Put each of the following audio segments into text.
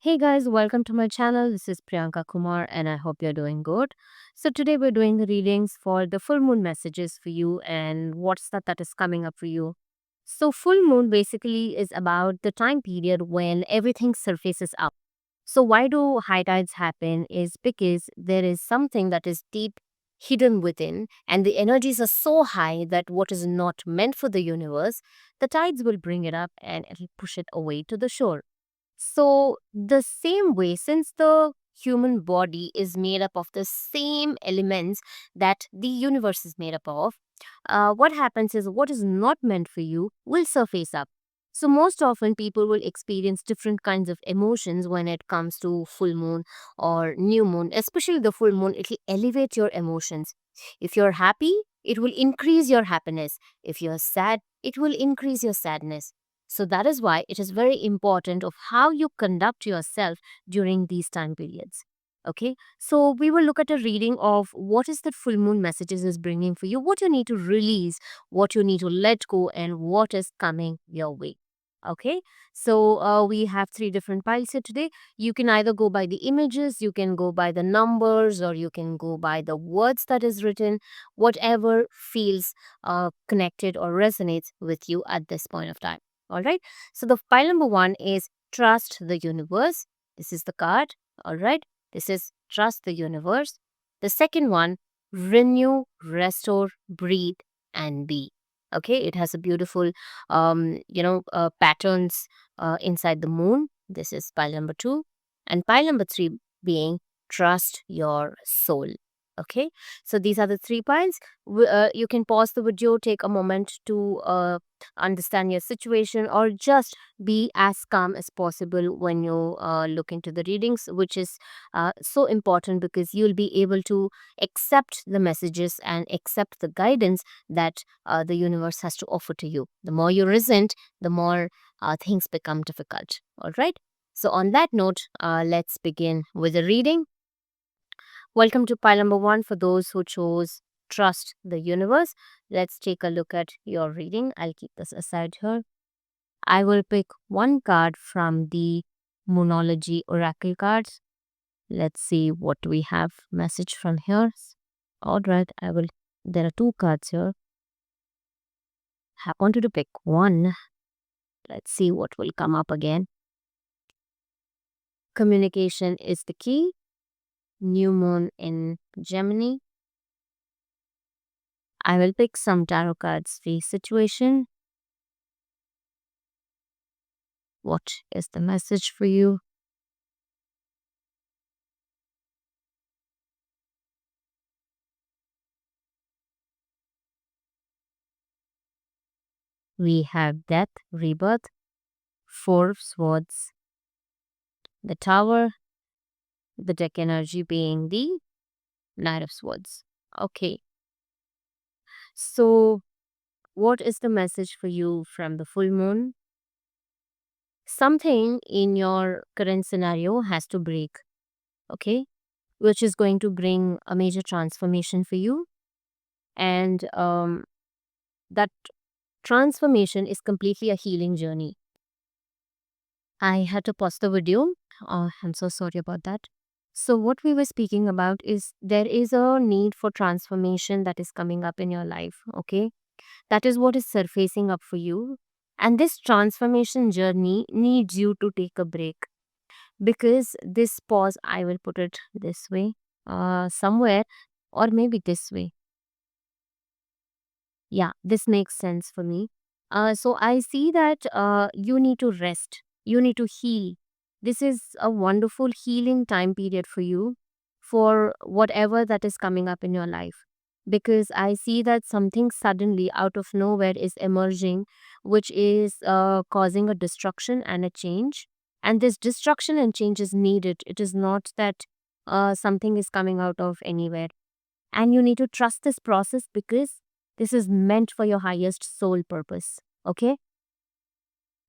Hey guys, welcome to my channel. This is Priyanka Kumar and I hope you're doing good. So today we're doing the readings for the full moon messages for you and what's that is coming up for you. So full moon basically is about the time period when everything surfaces up. So why do high tides happen is because there is something that is deep hidden within and the energies are so high that what is not meant for the universe, the tides will bring it up and it'll push it away to the shore. So, the same way, since the human body is made up of the same elements that the universe is made up of, what happens is what is not meant for you will surface up. So, most often people will experience different kinds of emotions when it comes to full moon or new moon, especially the full moon, it will elevate your emotions. If you're happy, it will increase your happiness. If you're sad, it will increase your sadness. So that is why it is very important of how you conduct yourself during these time periods. Okay, so we will look at a reading of what is that full moon messages is bringing for you, what you need to release, what you need to let go, and what is coming your way. Okay, so we have three different piles here today. You can either go by the images, you can go by the numbers, or you can go by the words that is written, whatever feels connected or resonates with you at this point of time. All right. So the pile number one is trust the universe. This is the card. All right. This is trust the universe. The second one, renew, restore, breathe, and be. Okay. It has a beautiful, patterns inside the moon. This is pile number two. And pile number three being trust your soul. Okay. So these are the three piles. You can pause the video, take a moment to understand your situation, or just be as calm as possible when you look into the readings, which is so important because you'll be able to accept the messages and accept the guidance that the universe has to offer to you. The more you resent, the more things become difficult. All right. So, on that note, let's begin with the reading. Welcome to pile number one for those who chose Trust the Universe. Let's take a look at your reading. I'll keep this aside here. I will pick one card from the Moonology Oracle cards. Let's see what we have message from here. All right, I will. There are two cards here. I wanted to pick one. Let's see what will come up again. Communication is the key. New moon in Gemini. I will pick some tarot cards for each situation. What is the message for you? We have death, rebirth, four of swords, the tower, the deck energy being the knight of swords. Okay, so what is the message for you from the full moon? Something in your current scenario has to break, okay, which is going to bring a major transformation for you. And that transformation is completely a healing journey. I had to pause the video. I'm so sorry about that. So, what we were speaking about is there is a need for transformation that is coming up in your life. Okay. That is what is surfacing up for you. And this transformation journey needs you to take a break because this pause, I will put it this way, somewhere, or maybe this way. Yeah, this makes sense for me. So I see that you need to rest, you need to heal. This is a wonderful healing time period for you for whatever that is coming up in your life. Because I see that something suddenly out of nowhere is emerging, which is causing a destruction and a change. And this destruction and change is needed. It is not that something is coming out of anywhere, and you need to trust this process because this is meant for your highest soul purpose. Okay.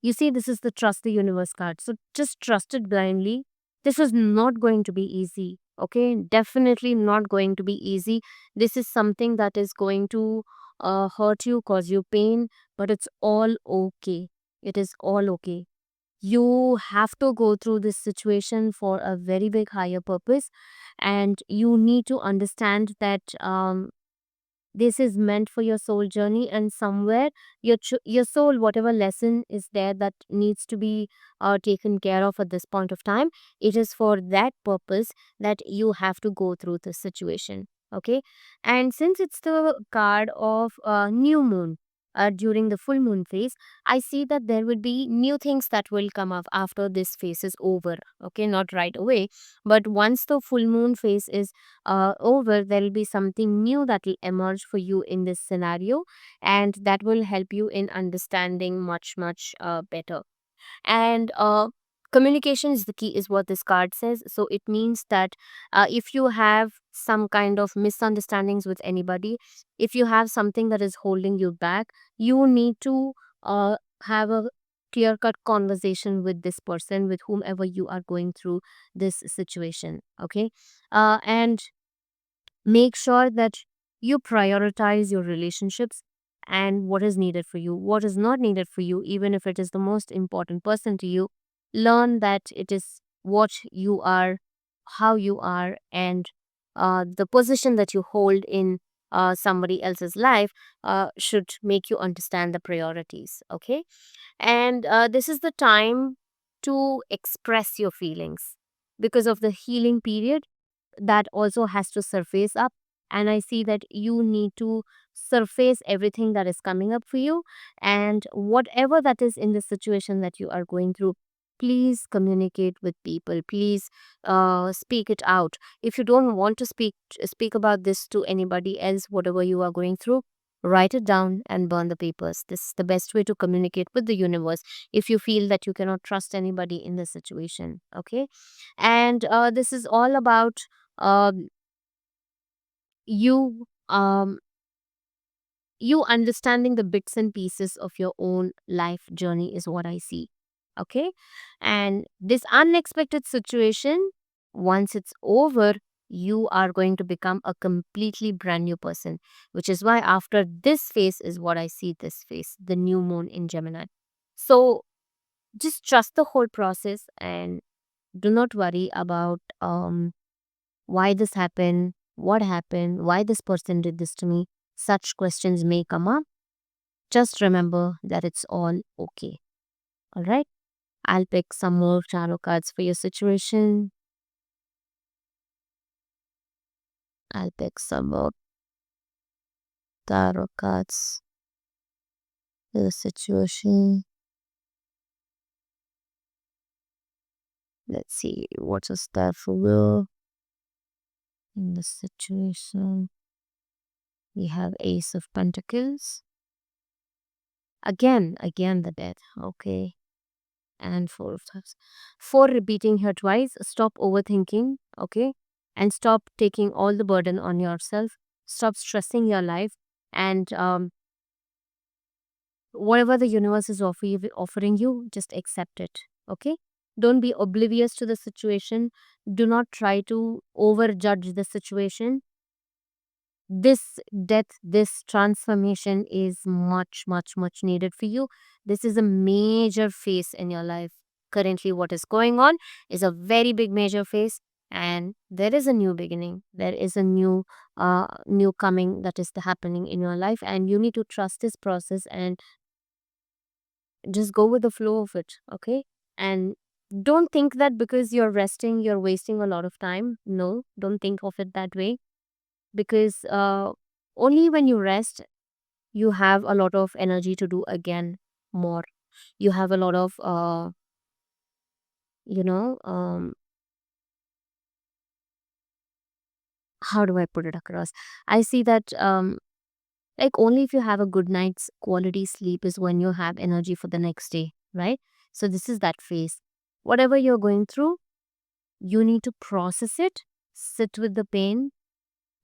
You see, this is the trust the universe card. So just trust it blindly. This is not going to be easy. Okay. Definitely not going to be easy. This is something that is going to hurt you, cause you pain, but it's all okay. It is all okay. You have to go through this situation for a very big higher purpose, and you need to understand that this is meant for your soul journey, and somewhere your soul, whatever lesson is there that needs to be taken care of at this point of time, it is for that purpose that you have to go through this situation. Okay. And since it's the card of new moon, during the full moon phase, I see that there will be new things that will come up after this phase is over. Okay, not right away, but once the full moon phase is over, there will be something new that will emerge for you in this scenario, and that will help you in understanding much, much better. And communication is the key, is what this card says. So it means that if you have some kind of misunderstandings with anybody, if you have something that is holding you back, you need to have a clear cut conversation with this person, with whomever you are going through this situation. Okay. And make sure that you prioritize your relationships and what is needed for you, what is not needed for you, even if it is the most important person to you. Learn that it is what you are, how you are, and the position that you hold in somebody else's life should make you understand the priorities. Okay. And this is the time to express your feelings, because of the healing period that also has to surface up. And I see that you need to surface everything that is coming up for you, and whatever that is in the situation that you are going through, please communicate with people. Please speak it out. If you don't want to speak about this to anybody else, whatever you are going through, write it down and burn the papers. This is the best way to communicate with the universe if you feel that you cannot trust anybody in this situation. Okay. And this is all about um, you you understanding the bits and pieces of your own life journey, is what I see. Okay. And this unexpected situation, once it's over, you are going to become a completely brand new person, which is why after this phase is what I see, this phase, the new moon in Gemini. So just trust the whole process, and do not worry about why this happened, why this person did this to me. Such questions may come up. Just remember that it's all okay. All right. I'll pick some more tarot cards for your situation. I'll pick some more tarot cards for the situation. Let's see what is there for you in this situation. We have Ace of Pentacles. Again, the death. Okay. And Four of Cups. For repeating here twice, stop overthinking, okay? And stop taking all the burden on yourself. Stop stressing your life. And whatever the universe is offering you, just accept it, okay? Don't be oblivious to the situation. Do not try to overjudge the situation. This death, this transformation is much, much, much needed for you. This is a major phase in your life. Currently, what is going on is a very big major phase, and there is a new beginning. There is a new coming that is happening in your life, and you need to trust this process and just go with the flow of it. Okay, and don't think that because you're resting, you're wasting a lot of time. No, don't think of it that way, because only when you rest, you have a lot of energy to do again more. You have a lot of you know how do I put it across? I see that like only if you have a good night's quality sleep is when you have energy for the next day, right? So this is that phase. Whatever you're going through, you need to process it, sit with the pain.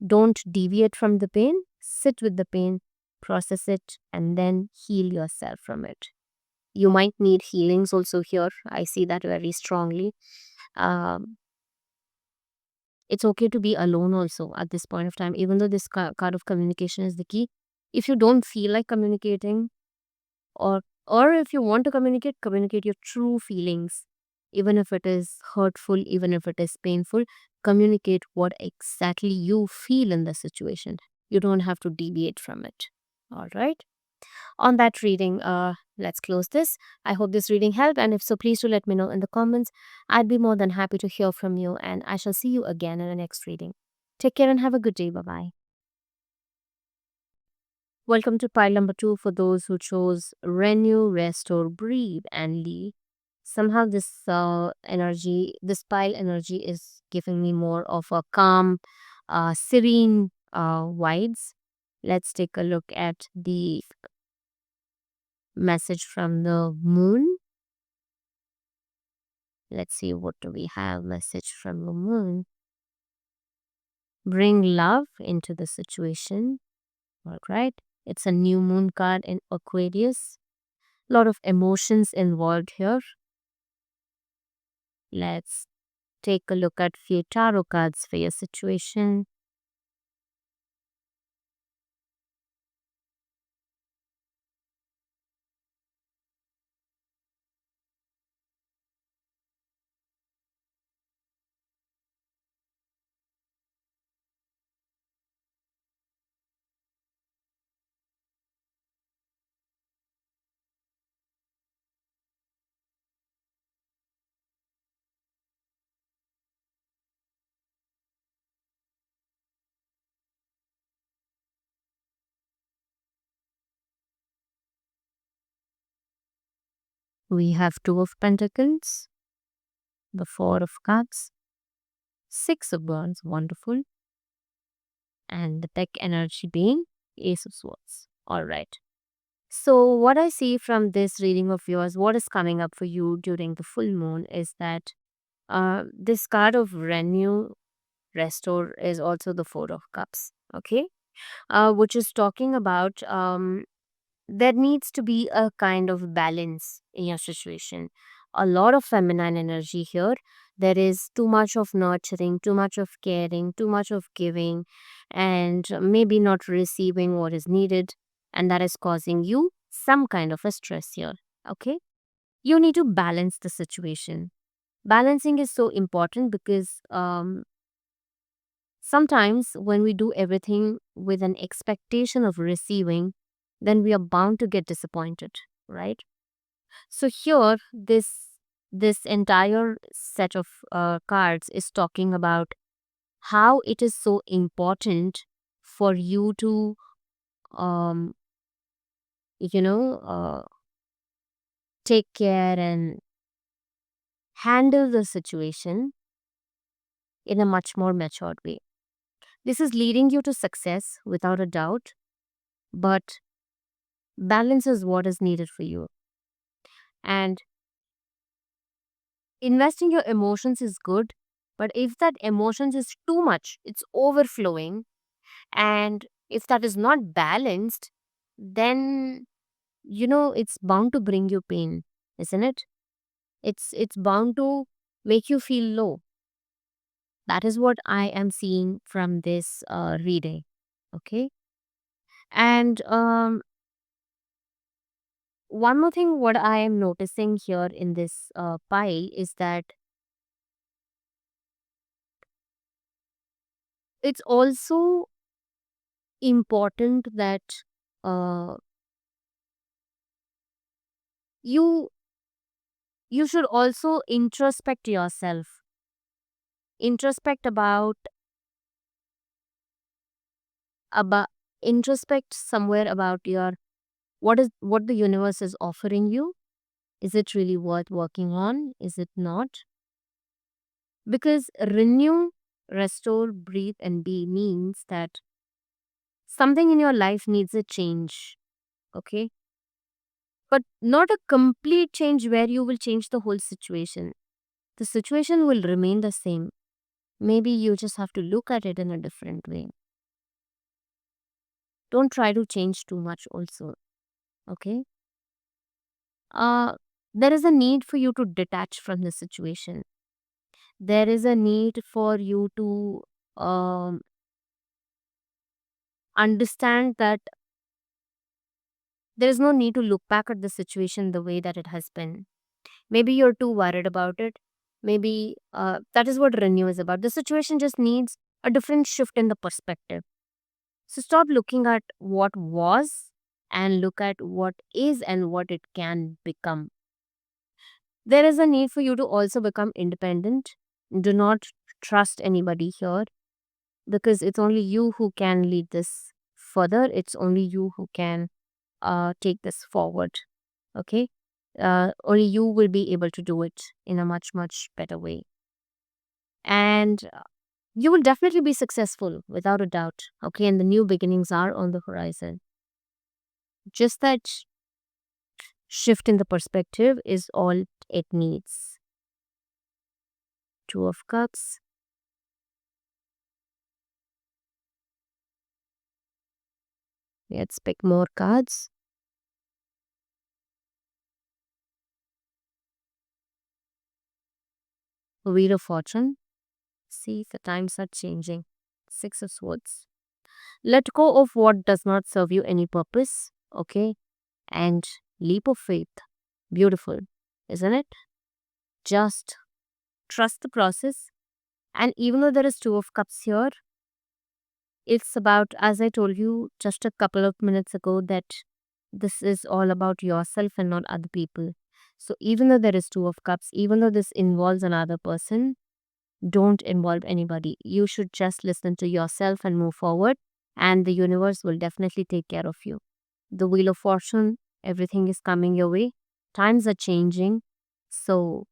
Don't deviate from the pain. Sit with the pain, process it, and then heal yourself from it. You might need healings also here. I see that very strongly. Um, it's okay to be alone also at this point of time, even though this card of communication is the key. If you don't feel like communicating or Or if you want to communicate, communicate your true feelings. Even if it is hurtful, even if it is painful, communicate what exactly you feel in the situation. You don't have to deviate from it. All right. On that reading, let's close this. I hope this reading helped. And if so, please do let me know in the comments. I'd be more than happy to hear from you. And I shall see you again in the next reading. Take care and have a good day. Bye bye. Welcome to pile number 2 for those who chose renew, restore, breathe, and leave. Somehow, this this pile energy is giving me more of a calm, serene vibes. Let's take a look at the message from the moon. Let's see what do we have. Message from the moon. Bring love into the situation. All right. It's a new moon card in Aquarius. Lot of emotions involved here. Let's take a look at few tarot cards for your situation. We have Two of Pentacles, the Four of Cups, Six of Wands, wonderful, and the deck energy being Ace of Swords. All right. So, what I see from this reading of yours, what is coming up for you during the full moon is that this card of renew, restore is also the Four of Cups. Okay. Which is talking about there needs to be a kind of balance in your situation. A lot of feminine energy here. There is too much of nurturing, too much of caring, too much of giving, and maybe not receiving what is needed. And that is causing you some kind of a stress here. Okay. You need to balance the situation. Balancing is so important because sometimes when we do everything with an expectation of receiving, then we are bound to get disappointed, right? So here, this entire set of cards is talking about how it is so important for you to, um, you know, take care and handle the situation in a much more matured way. This is leading you to success without a doubt, but balance is what is needed for you. And investing your emotions is good, but if that emotions is too much, it's overflowing, and if that is not balanced, then it's bound to bring you pain, isn't it? It's bound to make you feel low. That is what I am seeing from this reading. Okay. And one more thing, what I am noticing here in this pile is that it's also important that uh, you you should also introspect yourself, introspect about introspect somewhere about your what the universe is offering you. Is it really worth working on? Is it not? Because renew, restore, breathe, and be means that something in your life needs a change. Okay, but not a complete change where you will change the whole situation. The situation will remain the same. Maybe you just have to look at it in a different way. Don't try to change too much also. Okay. uh there is a need for you to detach from the situation. There is a need for you to um understand that There is no need to look back at the situation the way that it has been. Maybe you're too worried about it. Maybe that is what renew is about. The situation just needs a different shift in the perspective. So stop looking at what was and look at what is and what it can become. There is a need for you to also become independent. Do not trust anybody here, because it's only you who can lead this further. It's only you who can take this forward. Okay. Only you will be able to do it in a much, much better way. And you will definitely be successful without a doubt. Okay. And the new beginnings are on the horizon. Just that shift in the perspective is all it needs. Two of Cups. Let's pick more cards. Wheel of Fortune. See, the times are changing. Six of Swords. Let go of what does not serve you any purpose. Okay. And leap of faith. Beautiful, isn't it? Just trust the process. And even though there is Two of Cups here, it's about, as I told you just a couple of minutes ago, that this is all about yourself and not other people. So even though there is Two of Cups, even though this involves another person, don't involve anybody. You should just listen to yourself and move forward, and the universe will definitely take care of you. The Wheel of Fortune, everything is coming your way. Times are changing. So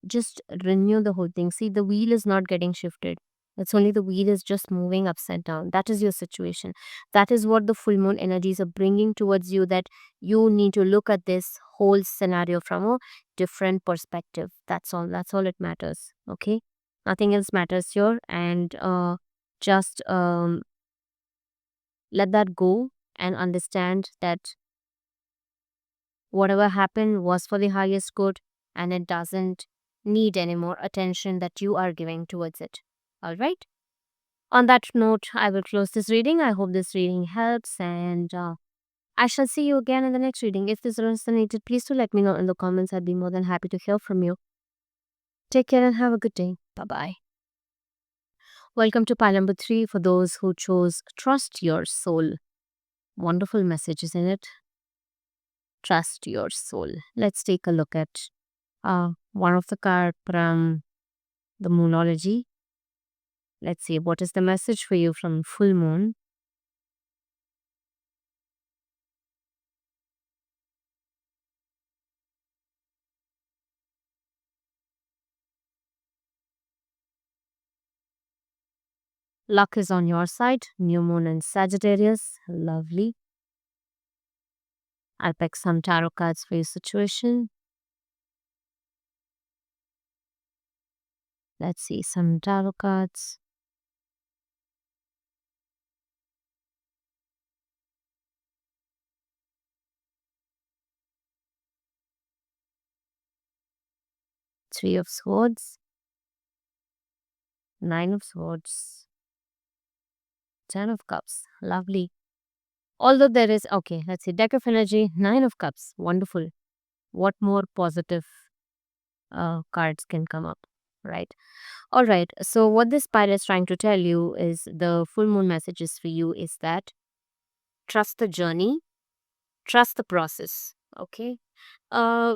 just renew the whole thing. See, the wheel is not getting shifted. It's only the wheel is just moving upside down. That is your situation. That is what the full moon energies are bringing towards you, that you need to look at this whole scenario from a different perspective. That's all. That's all it matters. Okay. Nothing else matters here. And just let that go and understand that whatever happened was for the highest good, and it doesn't need any more attention that you are giving towards it. All right. On that note, I will close this reading. I hope this reading helps, and I shall see you again in the next reading. If this resonated, please do let me know in the comments. I'd be more than happy to hear from you. Take care and have a good day. Bye bye. Welcome to pile number 3 for those who chose Trust Your Soul. Wonderful messages in it. Trust your soul. Let's take a look at one of the card from the Moonology. Let's see what is the message for you from full moon. Luck is on your side. New moon in Sagittarius. Lovely. I'll pick some tarot cards for your situation. Let's see some tarot cards. Three of Swords. Nine of Swords. 10 of Cups. Lovely. Although there is, okay, let's see, deck of energy, 9 of Cups. Wonderful. What more positive cards can come up, right? All right. So, what this pile is trying to tell you is the full moon messages for you is that trust the journey, trust the process. Okay. Uh,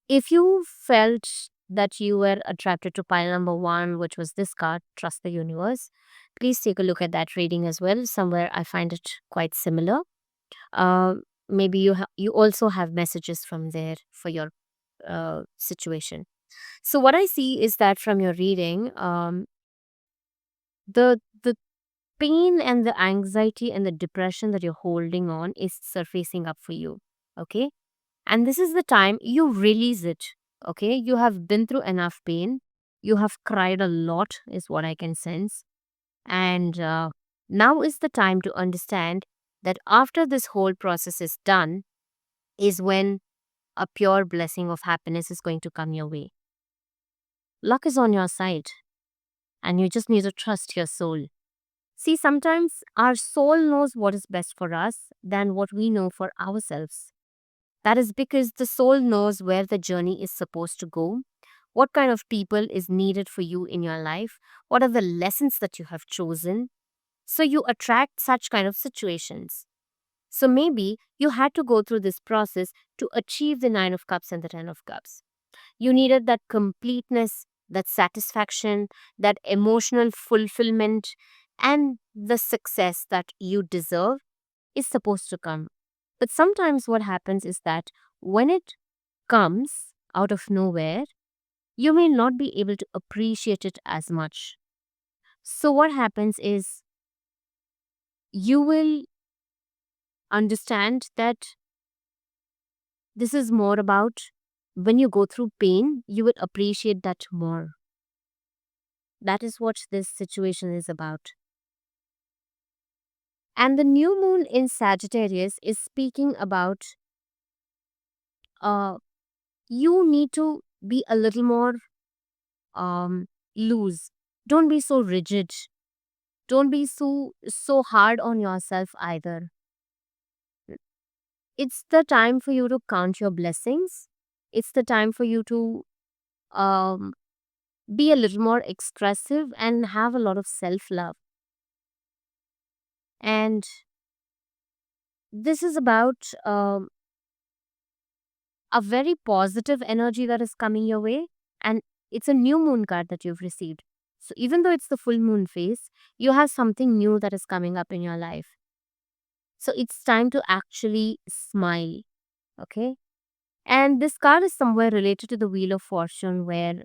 if you felt that you were attracted to pile number 1, which was this card, Trust the Universe, please take a look at that reading as well. Somewhere I find it quite similar. Uh, Maybe you also have messages from there for your situation. So what I see is that from your reading, the pain and the anxiety and the depression that you're holding on is surfacing up for you. Okay, and this is the time you release it. Okay, you have been through enough pain. You have cried a lot, is what I can sense, and now is the time to understand that after this whole process is done, is when a pure blessing of happiness is going to come your way. Luck is on your side, and you just need to trust your soul. See, sometimes our soul knows what is best for us than what we know for ourselves. That is because the soul knows where the journey is supposed to go, what kind of people is needed for you in your life, what are the lessons that you have chosen. So you attract such kind of situations. So maybe you had to go through this process to achieve the Nine of Cups and the Ten of Cups. You needed that completeness, that satisfaction, that emotional fulfillment, and the success that you deserve is supposed to come. But sometimes what happens is that when it comes out of nowhere, you may not be able to appreciate it as much. So, what happens is you will understand that this is more about when you go through pain, you will appreciate that more. That is what this situation is about. And the new moon in Sagittarius is speaking about uh, you need to be a little more um, loose. Don't be so rigid. Don't be so hard on yourself either. It's the time for you to count your blessings. It's the time for you to um, be a little more expressive and have a lot of self love. And this is about a very positive energy that is coming your way. And it's a new moon card that you've received. So even though it's the full moon phase, you have something new that is coming up in your life. So it's time to actually smile. Okay. And this card is somewhere related to the Wheel of Fortune, where,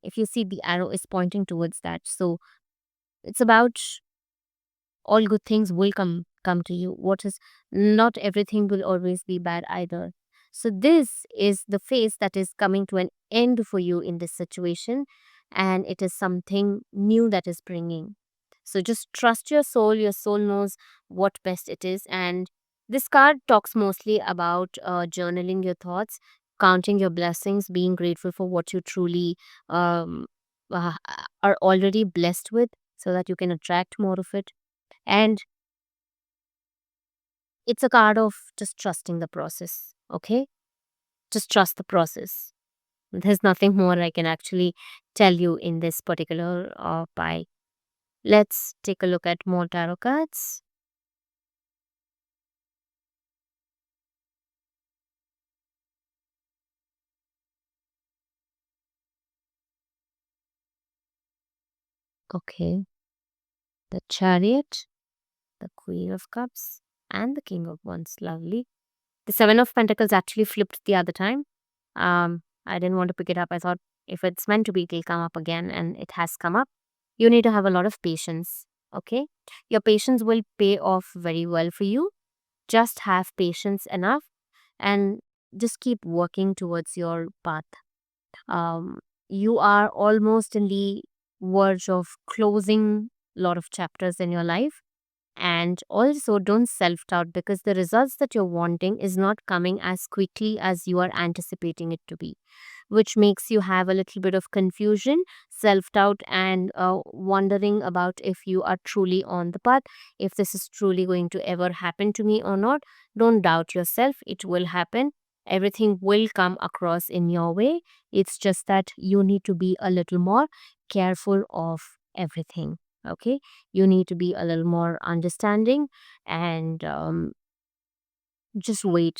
if you see the arrow is pointing towards that. So it's about all good things will come to you. What is not everything will always be bad either. So this is the phase that is coming to an end for you in this situation, and it is something new that is bringing. So just trust your soul. Your soul knows what best it is. And this card talks mostly about journaling your thoughts, counting your blessings, being grateful for what you truly um, uh, are already blessed with, so that you can attract more of it. And it's a card of just trusting the process. Okay, just trust the process. There's nothing more I can actually tell you in this particular pie. Let's take a look at more tarot cards. Okay, the Chariot, the Queen of Cups, and the King of Wands. Lovely. The Seven of Pentacles actually flipped the other time. I didn't want to pick it up. I thought if it's meant to be, it'll come up again, and it has come up. You need to have a lot of patience. Okay, your patience will pay off very well for you. Just have patience enough, and just keep working towards your path. Um, you are almost in the verge of closing a lot of chapters in your life. And also, don't self doubt, because the results that you're wanting is not coming as quickly as you are anticipating it to be, which makes you have a little bit of confusion, self doubt, and wondering about if you are truly on the path, if this is truly going to ever happen to me or not. Don't doubt yourself, it will happen. Everything will come across in your way. It's just that you need to be a little more careful of everything. Okay, you need to be a little more understanding, and just wait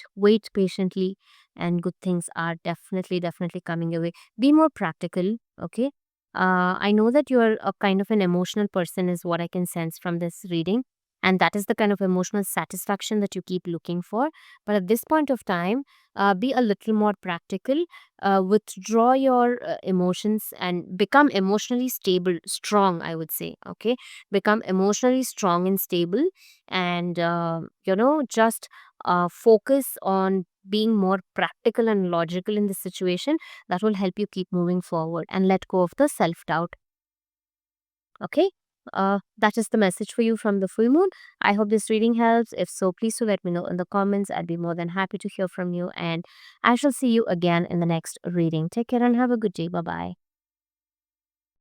patiently, and good things are definitely coming your way. Be more practical. Okay, I know that you're a kind of an emotional person, is what I can sense from this reading, and that is the kind of emotional satisfaction that you keep looking for. But at this point of time, be a little more practical. Withdraw your emotions and become emotionally stable, strong, I would say. Okay, become emotionally strong and stable, and just focus on being more practical and logical in this situation. That will help you keep moving forward and let go of the self doubt. Okay. That is the message for you from the full moon. I hope this reading helps. If so, please do let me know in the comments. I'd be more than happy to hear from you. And I shall see you again in the next reading. Take care and have a good day. Bye bye.